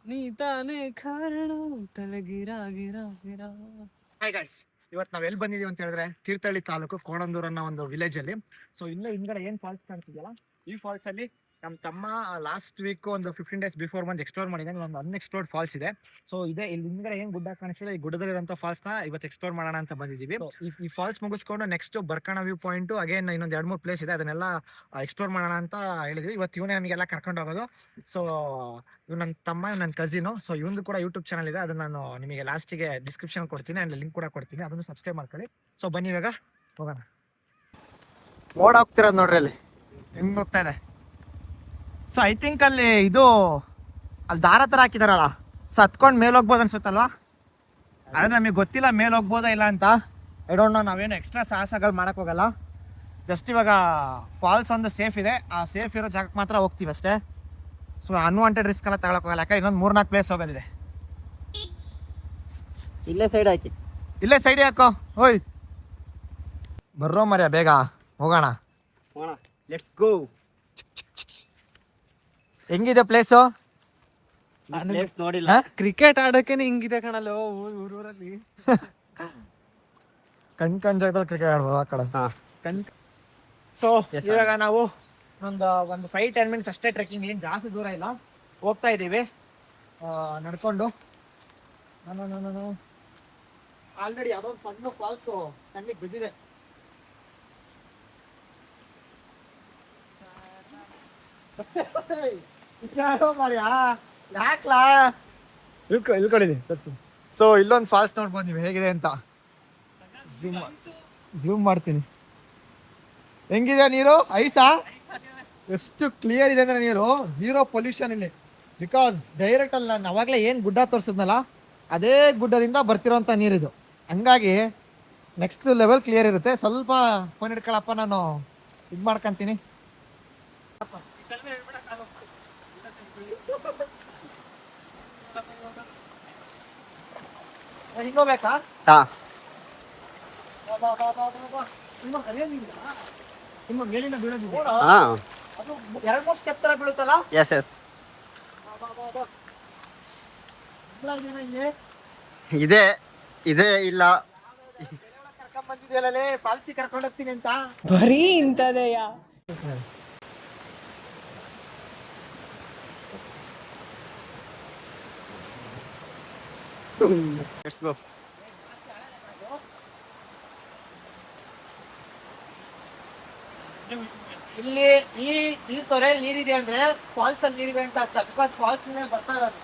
ನೀ ತಾನೇ ಕಾರಣ ತಲೆಗಿರ ಗಿರ ಗಿರ. ಹಾಯ್ ಗಾಯ್ಸ್, ಇವತ್ತು ನಾವು ಎಲ್ಲಿ ಬಂದಿದ್ದೀವಿ ಅಂತ ಹೇಳಿದ್ರೆ ತೀರ್ಥಹಳ್ಳಿ ತಾಲೂಕು ಕೋಣಂದೂರು ಅನ್ನೋ ಒಂದು ವಿಲೇಜ್ ಅಲ್ಲಿ. ಸೊ ಇಲ್ಲೇ ಹಿಂದ್ಗಡೆ ಏನ್ ಫಾಲ್ಸ್ ಕಾಣ್ತಿದೆಯಲ್ಲ, ಈ ಫಾಲ್ಸ್ ಅಲ್ಲಿ ನಮ್ಮ ತಮ್ಮ ಲಾಸ್ಟ್ ವೀಕ್ ಒಂದು 15 days ಬಿಫೋರ್ ಬಂದು ಎಕ್ಸ್ಪ್ಲೋರ್ ಮಾಡಿದ್ದಾನೆ. ಒಂದು ಅನ್ಎಕ್ಸ್ಪ್ಲೋರ್ಡ್ ಫಾಲ್ಸ್ ಇದೆ. ಸೊ ಇದೆ ಇಲ್ಲಿ ಹಿಂದ್ಗಡೆ ಏನ್ ಗುಡ್ಡ ಕಾಣಿಸ್ತಿದೆ, ಈ ಗುಡ್ಡದಲ್ಲಿರುವಂತ ಫಾಲ್ಸ್ ನ ಇವತ್ತು ಎಕ್ಸ್ಪ್ಲೋರ್ ಮಾಡೋಣ ಅಂತ ಬಂದಿದ್ದೀವಿ. ಈ ಫಾಲ್ಸ್ ಮುಗಿಸ್ಕೊಂಡು ನೆಕ್ಸ್ಟ್ ಬರ್ಕಣ ವ್ಯೂ ಪಾಯಿಂಟ್ ಅಗೇನ್ ಇನ್ನೊಂದು 2-3 ಪ್ಲೇಸ್ ಇದೆ, ಅದನ್ನೆಲ್ಲ ಎಕ್ಸ್ಪ್ಲೋರ್ ಮಾಡೋಣ ಅಂತ ಹೇಳಿದ್ವಿ. ಇವತ್ತು ಇವನೇ ನಮಗೆಲ್ಲ ಕರ್ಕೊಂಡು ಹೋಗೋದು. ಸೊ ಇವ್ ನನ್ನ ತಮ್ಮ, ನನ್ನ ಕಸಿನು. ಸೊ ಇವಂದು ಕೂಡ ಯೂಟ್ಯೂಬ್ ಚಾನಲ್ ಇದೆ, ಅದನ್ನ ನಾನು ನಿಮಗೆ ಲಾಸ್ಟಿಗೆ ಡಿಸ್ಕ್ರಿಪ್ಷನ್ ಕೊಡ್ತೀನಿ, ಅಲ್ಲಿ ಲಿಂಕ್ ಕೂಡ ಕೊಡ್ತೀನಿ, ಅದನ್ನು ಸಬ್ಸ್ಕ್ರೈಬ್ ಮಾಡ್ಕೊಳ್ಳಿ. ಸೊ ಬನ್ನಿ ಇವಾಗ ಹೋಗೋಣ. ಮೋಡ ಹೋಗ್ತಿರೋದು ನೋಡ್ರಿ, ಅಲ್ಲಿ ಹೆಂಗ್ ಹೋಗ್ತಾ ಇದೆ. ಸೊ ಐ ಥಿಂಕ್ ಅಲ್ಲಿ ಇದು ಅಲ್ಲಿ ದಾರ ಥರ ಹಾಕಿದಾರಲ್ಲ, ಸೊ ಹತ್ಕೊಂಡು ಮೇಲೆ ಹೋಗ್ಬೋದು ಅನ್ಸುತ್ತಲ್ವಾ? ಅದೇ ನಮಗೆ ಗೊತ್ತಿಲ್ಲ ಮೇಲೆ ಹೋಗ್ಬೋದಾ ಇಲ್ಲ ಅಂತ. I don't know. ನಾವೇನು ಎಕ್ಸ್ಟ್ರಾ ಸಾಹಸಗಳು ಮಾಡಕ್ ಹೋಗಲ್ಲ. ಜಸ್ಟ್ ಇವಾಗ ಫಾಲ್ಸ್ ಒಂದು ಸೇಫ್ ಇದೆ, ಆ ಸೇಫ್ ಇರೋ ಜಾಗಕ್ಕೆ ಮಾತ್ರ ಹೋಗ್ತೀವಿ ಅಷ್ಟೇ. ಸೊ ಅನ್ವಾಂಟೆಡ್ ರಿಸ್ಕ್ ಎಲ್ಲ ತಗೊಳಕ್ ಹೋಗಲ್ಲ, ಯಾಕಂದ್ರೆ ಇನ್ನೊಂದು 3-4 ಪ್ಲೇಸ್ ಹೋಗೋದಿದೆ. ಇಲ್ಲೇ ಸೈಡ್ ಹಾಕಿ, ಇಲ್ಲೇ ಸೈಡ್ ಹಾಕೋ. ಓಯ್ ಬರ್ರೋ ಮರ್ಯ, ಬೇಗ ಹೋಗೋಣ. Let's go. ಹೆಂಗಿದೆ ಪ್ಲೇಸು? ಪ್ಲೇಸ್ ನೋಡಿಲ್ಲ. ಕ್ರಿಕೆಟ್ ಆಡೋಕೆನೆ ಹಿಂಗಿದೆ ಕಣಲ್ಲ ಊರಲ್ಲಿ. ಕಣ್ ಜಾಗದಲ್ಲಿ ಕ್ರಿಕೆಟ್ ಆಡ್ಬೋದು ಆ ಕಡೆ. ಸೊ ಇವಾಗ ನಾವು ಒಂದು 5-10 ಮಿನಿಟ್ಸ್ ಅಷ್ಟೇ ಟ್ರೆಕ್ಕಿಂಗ್, ಏನು ಜಾಸ್ತಿ ದೂರ ಇಲ್ಲ, ಹೋಗ್ತಾ ಇದ್ದೀವಿ ನಡ್ಕೊಂಡು. ನಾನು ಆಲ್ರೆಡಿ ಯಾವುದೋ ಒಂದು ಸಣ್ಣ ಫಾಲ್ಸು ಕಣ್ಣಿಗೆ ಬಿದ್ದಿದೆ. ಯಾಕ್ಲಾ ಇಳ್ಕೊಂಡಿದ್ದೀನಿ. ಸೊ ಇಲ್ಲೊಂದು ಫಾಲ್ಸ್ ನೋಡ್ಬೋದು ನೀವು ಹೇಗಿದೆ ಅಂತ. ಝೂಮ್ ಮಾಡ್ತೀನಿ. ಹೆಂಗಿದೆ ನೀರು? ಐಸಾ? ಎಷ್ಟು ಕ್ಲಿಯರ್ ಇದೆ ಅಂದ್ರೆ ನೀರು, 0 ಪೊಲ್ಯೂಷನ್ ಇಲ್ಲಿ. ಬಿಕಾಸ್ ಡೈರೆಕ್ಟ್ ಅಲ್ಲಿ ನಾನು ಅವಾಗಲೇ ಏನು ಗುಡ್ಡ ತೋರಿಸಿದ್ನಲ್ಲ, ಅದೇ ಗುಡ್ಡದಿಂದ ಬರ್ತಿರೋಂಥ ನೀರಿದು. ಹಂಗಾಗಿ ನೆಕ್ಸ್ಟ್ ಲೆವೆಲ್ ಕ್ಲಿಯರ್ ಇರುತ್ತೆ. ಸ್ವಲ್ಪ ಫೋನ್ ಹಿಡ್ಕೊಳಪ್ಪ, ನಾನು ಇದು ಮಾಡ್ಕೊಂತೀನಿ. ಹಿಂಗೋಬೇಕಾ? ಅದು 2-3 ಸ್ಟೆಪ್ ತರ ಬೀಳುತ್ತಲ್ಲ. ಎಸ್ ಎಸ್ ಇದೆ ಇದೆ ಇಲ್ಲ. ಕರ್ಕೊಂಡ್ ಬಂದಿದ್ಯಲ್ಲೇ ಫಾಲ್ಸಿ ಕರ್ಕೊಂಡು ಹೋಗ್ತೀನಿ ಅಂತ. ಬರೀ ಇಂಥದೆಯ. Let's go. ಇಲ್ಲಿ ಈ ತೊರೆ ನೀರಿದೆ ಅಂದ್ರೆ ಫಾಲ್ಸ್ ಅಲ್ಲಿ ನೀರಿದೆ ಅಂತ ಅರ್ಥ. ಬಿಕಾಸ್ ಫಾಲ್ಸ್ ಬರ್ತಾ ಇರೋದು.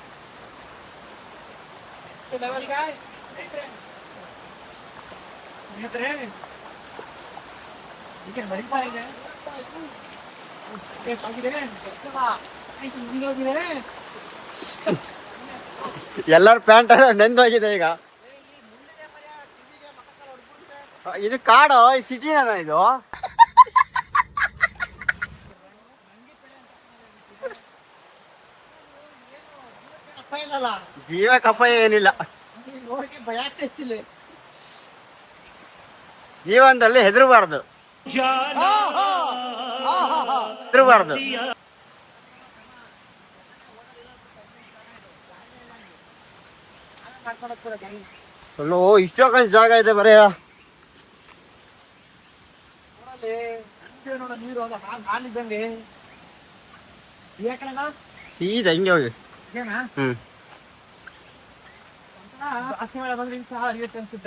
ಎಲ್ಲರ ಪ್ಯಾಂಟ್ ನೆಂದೋಗಿದೆ ಈಗ. ಇದು ಕಾಡು, ಸಿಟಿನ ಇದು? ಜೀವಕ್ಕೆ ಅಪಾಯ ಏನಿಲ್ಲ. ಜೀವನದಲ್ಲಿ ಹೆದರಬಾರ್ದು. ಅಲ್ಲೋ ಇಷ್ಟೊಂದು ಜಾಗ ಇದೆ ಬರೀ. ನೀರು ಹಾಲಿದ್ದಂಗೆ ಸೀದಾ ಹಿಂಗೆ ಹೋಗಿ.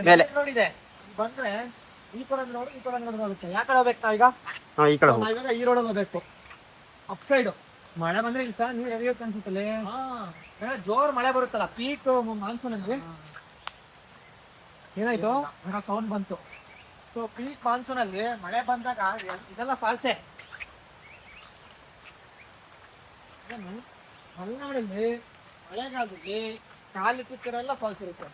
ಮೇಲೆ ನೋಡಿದೆ ಬಂದ್ರೆ ಈ ಕಡೆ ನೋಡು, ಈ ಕಡೆ ನೋಡುತ್ತೆ. ಯಾವ ಕಡೆ ಹೋಗ್ಬೇಕು ನಾವೀಗ? ಈ ಕಡೆ ನಾವೀಗ ಈ ರೋಡಲ್ಲಿ ಹೋಗ್ಬೇಕು, ಅಪ್ ಸೈಡ್. ಮಳೆ ಬಂದ್ರೆ ಇಲ್ಲಿ ಸಹ ನೀರು ಹರಿಯೋಕೆ ಅನ್ಸುತ್ತಲ್ಲೇ. ಜೋರ್ ಮಳೆ ಬರುತ್ತಲ್ಲ, ಪೀಕ್ ಮಾನ್ಸೂನ್ ಅಲ್ಲಿ. ಏನಾಯ್ತು? ಸೌಂಡ್ ಬಂತು. ಸೊ ಪೀಕ್ ಮಾನ್ಸೂನ್ ಅಲ್ಲಿ ಮಳೆ ಬಂದಾಗ ಇದೆಲ್ಲ ಫಾಲ್ಸೆ. ಮಲೆನಾಡಲ್ಲಿ ಮಳೆಗಾಲದಲ್ಲಿ ಕಾಲಿಟ್ಟ ಕಡೆ ಎಲ್ಲ ಫಾಲ್ಸ್ ಇರುತ್ತೆ.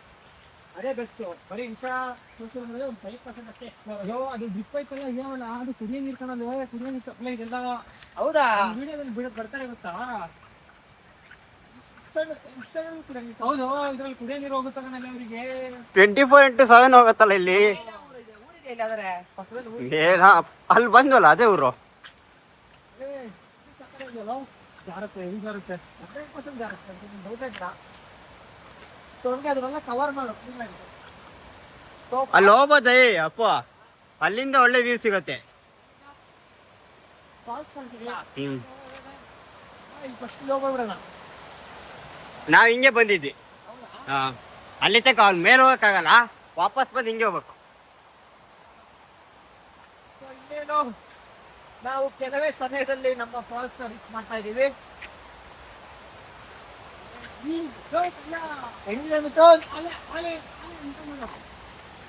ಅದೇ ಬೆಸ್ಟ್. ಬರೀ ಸೋಷಿಯಲ್ ಮೀಡಿಯಾ ಒಂದು 5% ಅಷ್ಟೇ ಎಕ್ಸ್ಪ್ಲೋರ್. ಅಯ್ಯೋ ಅದು ಡ್ರಿಪ್ ಐತಲ್ಲ ಇದೇವಲ್ಲ, ಅದು ಕುಡಿಯೋ ನೀರು ಕಣಲ್ಲ, ಕುಡಿಯೋ ನೀರು ಸಪ್ಲೈ ಇದೆಲ್ಲ. ಹೌದಾ? ವಿಡಿಯೋದಲ್ಲಿ ಬರ್ತಾರೆ ಗೊತ್ತಾ? ಹೌದು, ಇದ್ರಲ್ಲಿ ಕುಡಿಯೋ ನೀರು ಹೋಗುತ್ತೆ ಕಣಲ್ಲ ಅವರಿಗೆ. 24x7 ಹೋಗುತ್ತಲ್ಲ ಇಲ್ಲಿ. ಅಲ್ಲಿ ಬಂದ್ವಲ್ಲ ಅದೇ ಊರು. ಜಾರತ್ತೆ ಹೆವಿ ಜಾರತ್ತೆ. 100% ಜಾರತ್ತೆ ಅಂತ ನಿಮ್ಗೆ ಡೌಟ್ ಇಲ್ಲ. ಸೊ ಹಂಗೆ ಅದನ್ನೆಲ್ಲ ಕವರ್ ಮಾಡು ಕ್ಲೀನಾಗಿ. ಸೊ ಅಲ್ಲಿ ಹೋಗ್ಬೋದೇ ಅಪ್ಪ, ಅಲ್ಲಿಂದ ಒಳ್ಳೆ ವ್ಯೂ ಸಿಗುತ್ತೆ. ಫಾಲ್ಸ್ ಕಾಣ್ತಿದ್ಯಾ? ಹ್ಮ್ ಇಲ್ಲಿ ಫಸ್ಟ್ ಹೋಗ್ಬಿಡೋಣ. ನಾವ್ ಹಿಂಗೆ ಬಂದಿದ್ವಿ. ಹೌದಾ? ಹಾ, ಅಲ್ಲಿ ತನಕ ಅವ್ನ ಮೇಲೆ ಹೋಗಕ್ಕಾಗಲ್ಲ, ವಾಪಸ್ ಬಂದು ಹಿಂಗೆ ಹೋಗ್ಬೇಕು. ಸೊ ಇನ್ನೇನು ನಾವು ಕೆಲವೇ ಸಮಯದಲ್ಲಿ ನಮ್ಮ ಫಾಲ್ಸ್ ನ ರೀಚ್ ಮಾಡ್ತಾ ಇದೀವಿ. ಹೆಂಗಿದೆ ಮಿಥುನ್?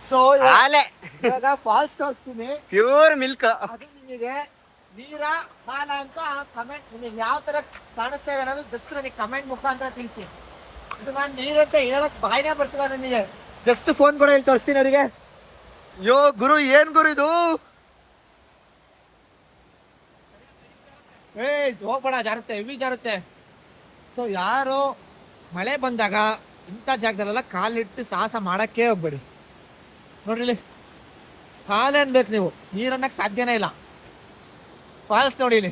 ಸೊ ಆಲೆ ಇವಾಗ ಫಾಲ್ಸ್ ತೋರಿಸ್ತೀನಿ. Pure milk. ಅದು ನಿಮಗೆ ನೀರ ಹಾಲ ಅಂತ ಕಮೆಂಟ್ ನಿಮಗೆ ಯಾವ ತರ ಕಾಣಿಸ್ತಾ ಇದೆ ಅನ್ನೋದು ಜಸ್ಟ್ ನನಗೆ ಕಮೆಂಟ್ ಮುಖಾಂತರ ತಿಳಿಸಿ. ಇದು ನಾನು ನೀರಂತ ಹೇಳಕ್ ಬಾಯಿನೇ ಬರ್ತಿಲ್ಲ ನನಗೆ. ಜಸ್ಟ್ ಫೋನ್ ಕೂಡ ಇಲ್ಲಿ ತೋರಿಸ್ತೀನಿ ಅವರಿಗೆ. ಯೋ ಗುರು, ಏನ್ ಗುರು ಇದು? ಹೋಗ್ಬೇಡ, ಜಾರುತ್ತೆ, ಹೆವಿ ಜಾರುತ್ತೆ. ಸೊ ಯಾರು ಮಳೆ ಬಂದಾಗ ಇಂಥ ಜಾಗದಲ್ಲೆಲ್ಲ ಕಾಲಿಟ್ಟು ಸಾಹಸ ಮಾಡಕ್ಕೆ ಹೋಗ್ಬೇಡಿ. ನೋಡ್ರಿ ಹಾಲೇ ಅನ್ಬೇಕು ನೀವು, ನೀರನ್ನಕ್ಕೆ ಸಾಧ್ಯನೇ ಇಲ್ಲ. ಫಾಲ್ಸ್ ನೋಡಿ ಇಲ್ಲಿ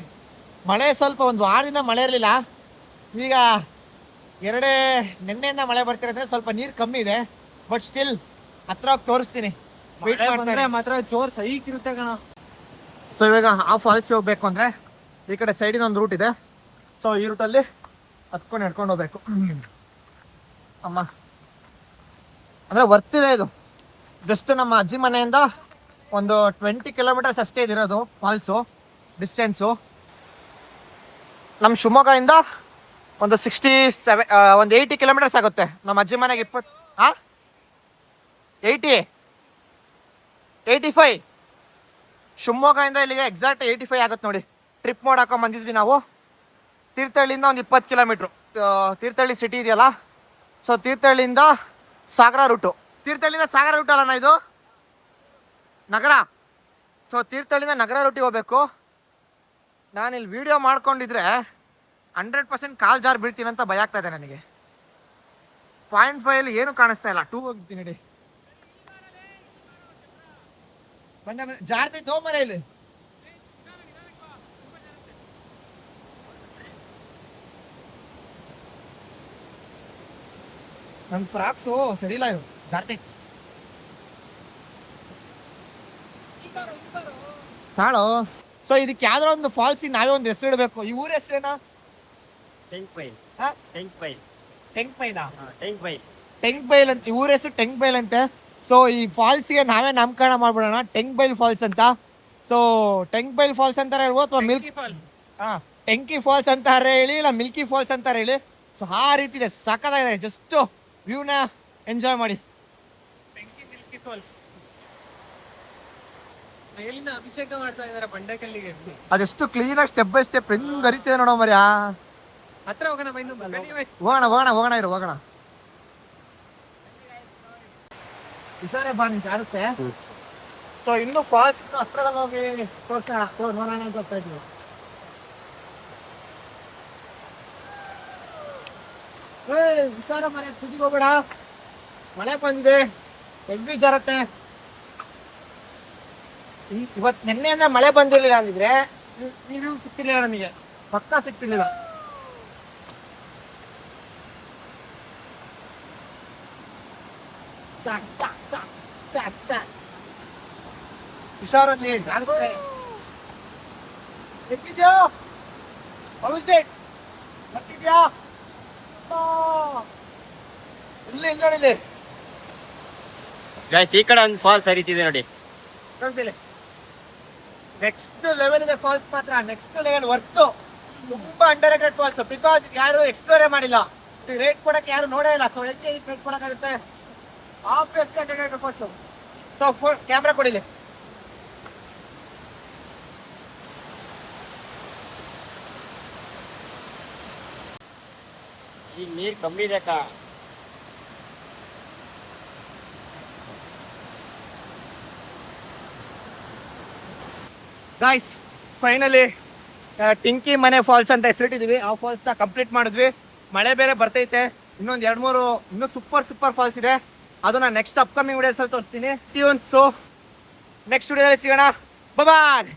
ಮಳೆ ಸ್ವಲ್ಪ ಒಂದು ವಾರದಿಂದ ಮಳೆ ಇರಲಿಲ್ಲ. ಈಗ ನಿನ್ನೆಯಿಂದ ಮಳೆ ಬರ್ತಿರೋದ್ರೆ ಸ್ವಲ್ಪ ನೀರು ಕಮ್ಮಿ ಇದೆ. ಬಟ್ ಸ್ಟಿಲ್ ಹತ್ರ ಹೋಗಿ ತೋರಿಸ್ತೀನಿ. ವೇಟ್ ಮಾಡ್ತಾರೆ ಮಾತ್ರ ಜೋರ್ ಸೈಕ್ ಇರುತ್ತೆ ಕಣ. ಸೊ ಇವಾಗ ಆ ಫಾಲ್ಸ್ಗೆ ಹೋಗ್ಬೇಕು ಅಂದರೆ ಈ ಕಡೆ ಸೈಡಿನ ಒಂದು ರೂಟ್ ಇದೆ. ಸೊ ಈ ರೂಟಲ್ಲಿ ಹತ್ಕೊಂಡು ನಡ್ಕೊಂಡು ಹೋಗ್ಬೇಕು. ಅಮ್ಮ ಅಂದರೆ ವರ್ತಿದೆ ಇದು. ಜಸ್ಟ್ ನಮ್ಮ ಅಜ್ಜಿ ಮನೆಯಿಂದ ಒಂದು 20 ಕಿಲೋಮೀಟರ್ಸ್ ಅಷ್ಟೇ ಇದಿರೋದು ಫಾಲ್ಸು ಡಿಸ್ಟೆನ್ಸು. ನಮ್ಮ ಶಿವಮೊಗ್ಗದಿಂದ ಒಂದು 80 ಕಿಲೋಮೀಟರ್ಸ್ ಆಗುತ್ತೆ. ನಮ್ಮ ಅಜ್ಜಿ ಮನೆಗೆ 85 ಶಿವಮೊಗ್ಗದಿಂದ ಇಲ್ಲಿಗೆ ಎಕ್ಸಾಕ್ಟ್ 85 ಆಗುತ್ತೆ ನೋಡಿ. ಟ್ರಿಪ್ ಮಾಡಾಕೊಂಡ್ ಬಂದಿದ್ವಿ ನಾವು. ತೀರ್ಥಹಳ್ಳಿಯಿಂದ ಒಂದು 20 ಕಿಲೋಮೀಟ್ರು. ತೀರ್ಥಹಳ್ಳಿ ಸಿಟಿ ಇದೆಯಲ್ಲ, ಸೊ ತೀರ್ಥಹಳ್ಳಿಯಿಂದ ಸಾಗರ ರೂಟು. ತೀರ್ಥಹಳ್ಳಿಯಿಂದ ಸಾಗರ ರೂಟ್ ಅಲ್ಲಣ್ಣ ಇದು, ನಗರ. ಸೊ ತೀರ್ಥಹಳ್ಳಿಯಿಂದ ನಗರ ರೂಟಿಗೆ ಹೋಗ್ಬೇಕು. ನಾನಿಲ್ಲಿ ವಿಡಿಯೋ ಮಾಡ್ಕೊಂಡಿದ್ರೆ 100% ಕಾಲ್ ಜಾರ್ ಬೀಳ್ತೀನಿ ಅಂತ ಭಯ ಆಗ್ತಾ ಇದೆ ನನಗೆ. 0.5 ಏನು ಕಾಣಿಸ್ತಾ ಇಲ್ಲ. 2 ಹೋಗ್ತೀನಿ ನೋಡಿ. ಜಾರ್ತಿತ್ತು ಮರ ಇಲ್ಲಿ. ನನ್ನ ಫ್ರಾಕ್ಸು ಸರಿಯಿಲ್ಲ, ಇದು ಜಾರ್ತಿ ತಾಳೋ. ಸೊ ಇದಕ್ಕೆ ಯಾವ್ದಾರ ಒಂದು ಫಾಲ್ಸಿಗೆ ನಾವೇ ಒಂದು ಹೆಸರು ಇಡಬೇಕು. ಈ ಊರ ಹೆಸರೇನಾ? ಟೆಂಕ್ಬೈಲ್ ಅಂತ. ಈ ಊರ ಹೆಸರು ಟೆಂಕ್ಬೈಲ್ ಅಂತೆ. ಸೊ ಈ ಫಾಲ್ಸ್ಗೆ ನಾವೇ ನಾಮಕರಣ ಮಾಡ್ಬಿಡೋಣ, ಟೆಂಕ್ಬೈಲ್ ಫಾಲ್ಸ್ ಅಂತ. ಸೊ ಟೆಂಕ್ಬೈಲ್ ಫಾಲ್ಸ್ ಅಂತಾರೆ ಹೇಳ್ಬೋದು, ಅಥವಾ ಟೆಂಕಿ ಫಾಲ್ಸ್ ಅಂತಾರೆ ಹೇಳಿ, ಇಲ್ಲ ಮಿಲ್ಕಿ ಫಾಲ್ಸ್ ಅಂತಾರೆ ಹೇಳಿ. ಸೊ ಆ ರೀತಿ ಇದೆ, ಸಖತ್ತಾಗಿದೆ. ಜಸ್ಟ್ ವ್ಯೂನ ಎಂಜಾಯ್ ಮಾಡಿ. ಮಿಲ್ಕಿ ಫಾಲ್ಸ್ ಮೇಲಿನ ಅಭಿಷೇಕ ಮಾಡ್ತಾ ಇದಾರೆ ಬಂಡೆಕಲ್ಲಿಗೆ. ಅದೆಷ್ಟು ಕ್ಲೀನಾಗಿ ಸ್ಟೆಪ್ ಬೈ ಸ್ಟೆಪ್ ಹೆಂಗ್ ಹರಿತಿದೆ ನೋಡೋ ಮರ್ಯಾ. ಹತ್ರ ಹೋಗೋಣ ಹೋಗೋಣ ಹೋಗೋಣ. ಹುಷಾರೇ ಬಾ, ನಿನ್ ಜಾರುತ್ತೆ. ಸೊ ಇನ್ನು ಫಾಲ್ಸ್ ಹತ್ರದಲ್ಲಿ ಹೋಗಿ ತೋರಿಸೋಣ, ನೋಡೋಣ ಅಂತ ಹೋಗ್ತಾ ಇದ್ವಿ. ಹುಷಾರ ಮನೆ, ತುದಿಗೆ ಹೋಗ್ಬೇಡ, ಮಳೆ ಬಂದಿದೆ, ಹೆವಿ ಜಾರತ್ತೆ. ಇವತ್ತು ನಿನ್ನೆಯಿಂದ ಮಳೆ ಬಂದಿರಲಿಲ್ಲ ಅಂದಿದ್ರೆ ನೀರು ಸಿಕ್ತಿರ್ಲಿಲ್ಲ ನಮಗೆ, ಪಕ್ಕ ಸಿಕ್ತಿರ್ಲಿಲ್ಲ. ಹುಷಾರಲ್ಲಿ ಎತ್ತಿದ್ಯಾ? ಬರ್ತಿದ್ಯಾ? ಇಲ್ಲಿ ನೋಡಿದೆ ಗೈಸ್, ಈ ಕಡೆ ಒಂದು ಫಾಲ್ಸ್ ಹರಿತಿದೆ ನೋಡಿ. ನೆಕ್ಸ್ಟ್ ಲೆವೆಲ್ ಇದೆ ಫಾಲ್ಸ್ ಮಾತ್ರ. ನೆಕ್ಸ್ಟ್ ಲೆವೆಲ್ ವರ್ತು. ತುಂಬಾ ಅಂಡರ್ ರೇಟೆಡ್ ಫಾಲ್ಸ್. ಬಿಕಾಸ್ ಯಾರು ಎಕ್ಸ್ಪ್ಲೋರೇ ಮಾಡಿಲ್ಲ, ರೇಟ್ ಕೊಡಕ್ಕೆ ಯಾರು ನೋಡೇ ಇಲ್ಲ. ಸೊ ಹೆಂಗೆ ರೇಟ್ ಕೊಡಕ್ಕಾಗುತ್ತೆ? Obviously under rated falls. So camera ಕೊಡಿಲಿ. ಈಗ ನೀರು ಕಮ್ಮಿ ಇದೆ ಅಕ್ಕ. ಗಾಯ್ಸ್, ಫೈನಲಿ ಟಿಂಕಿ ಮನೆ ಫಾಲ್ಸ್ ಅಂತ ಹೆಸರಿಟ್ಟಿದ್ವಿ. ಆ ಫಾಲ್ಸ್ನ ಕಂಪ್ಲೀಟ್ ಮಾಡಿದ್ವಿ. ಮಳೆ ಬೇರೆ ಬರ್ತೈತೆ. ಇನ್ನೊಂದು 2-3 ಇನ್ನೂ ಸೂಪರ್ ಫಾಲ್ಸ್ ಇದೆ. ಅದನ್ನ ನೆಕ್ಸ್ಟ್ ಅಪ್ಕಮಿಂಗ್ ವಿಡಿಯೋಸಲ್ಲಿ ತೋರಿಸ್ತೀನಿ. ಟ್ಯೂನ್. ಸೊ ನೆಕ್ಸ್ಟ್ ವಿಡಿಯೋದಲ್ಲಿ ಸಿಗೋಣ. ಬಾಯ್.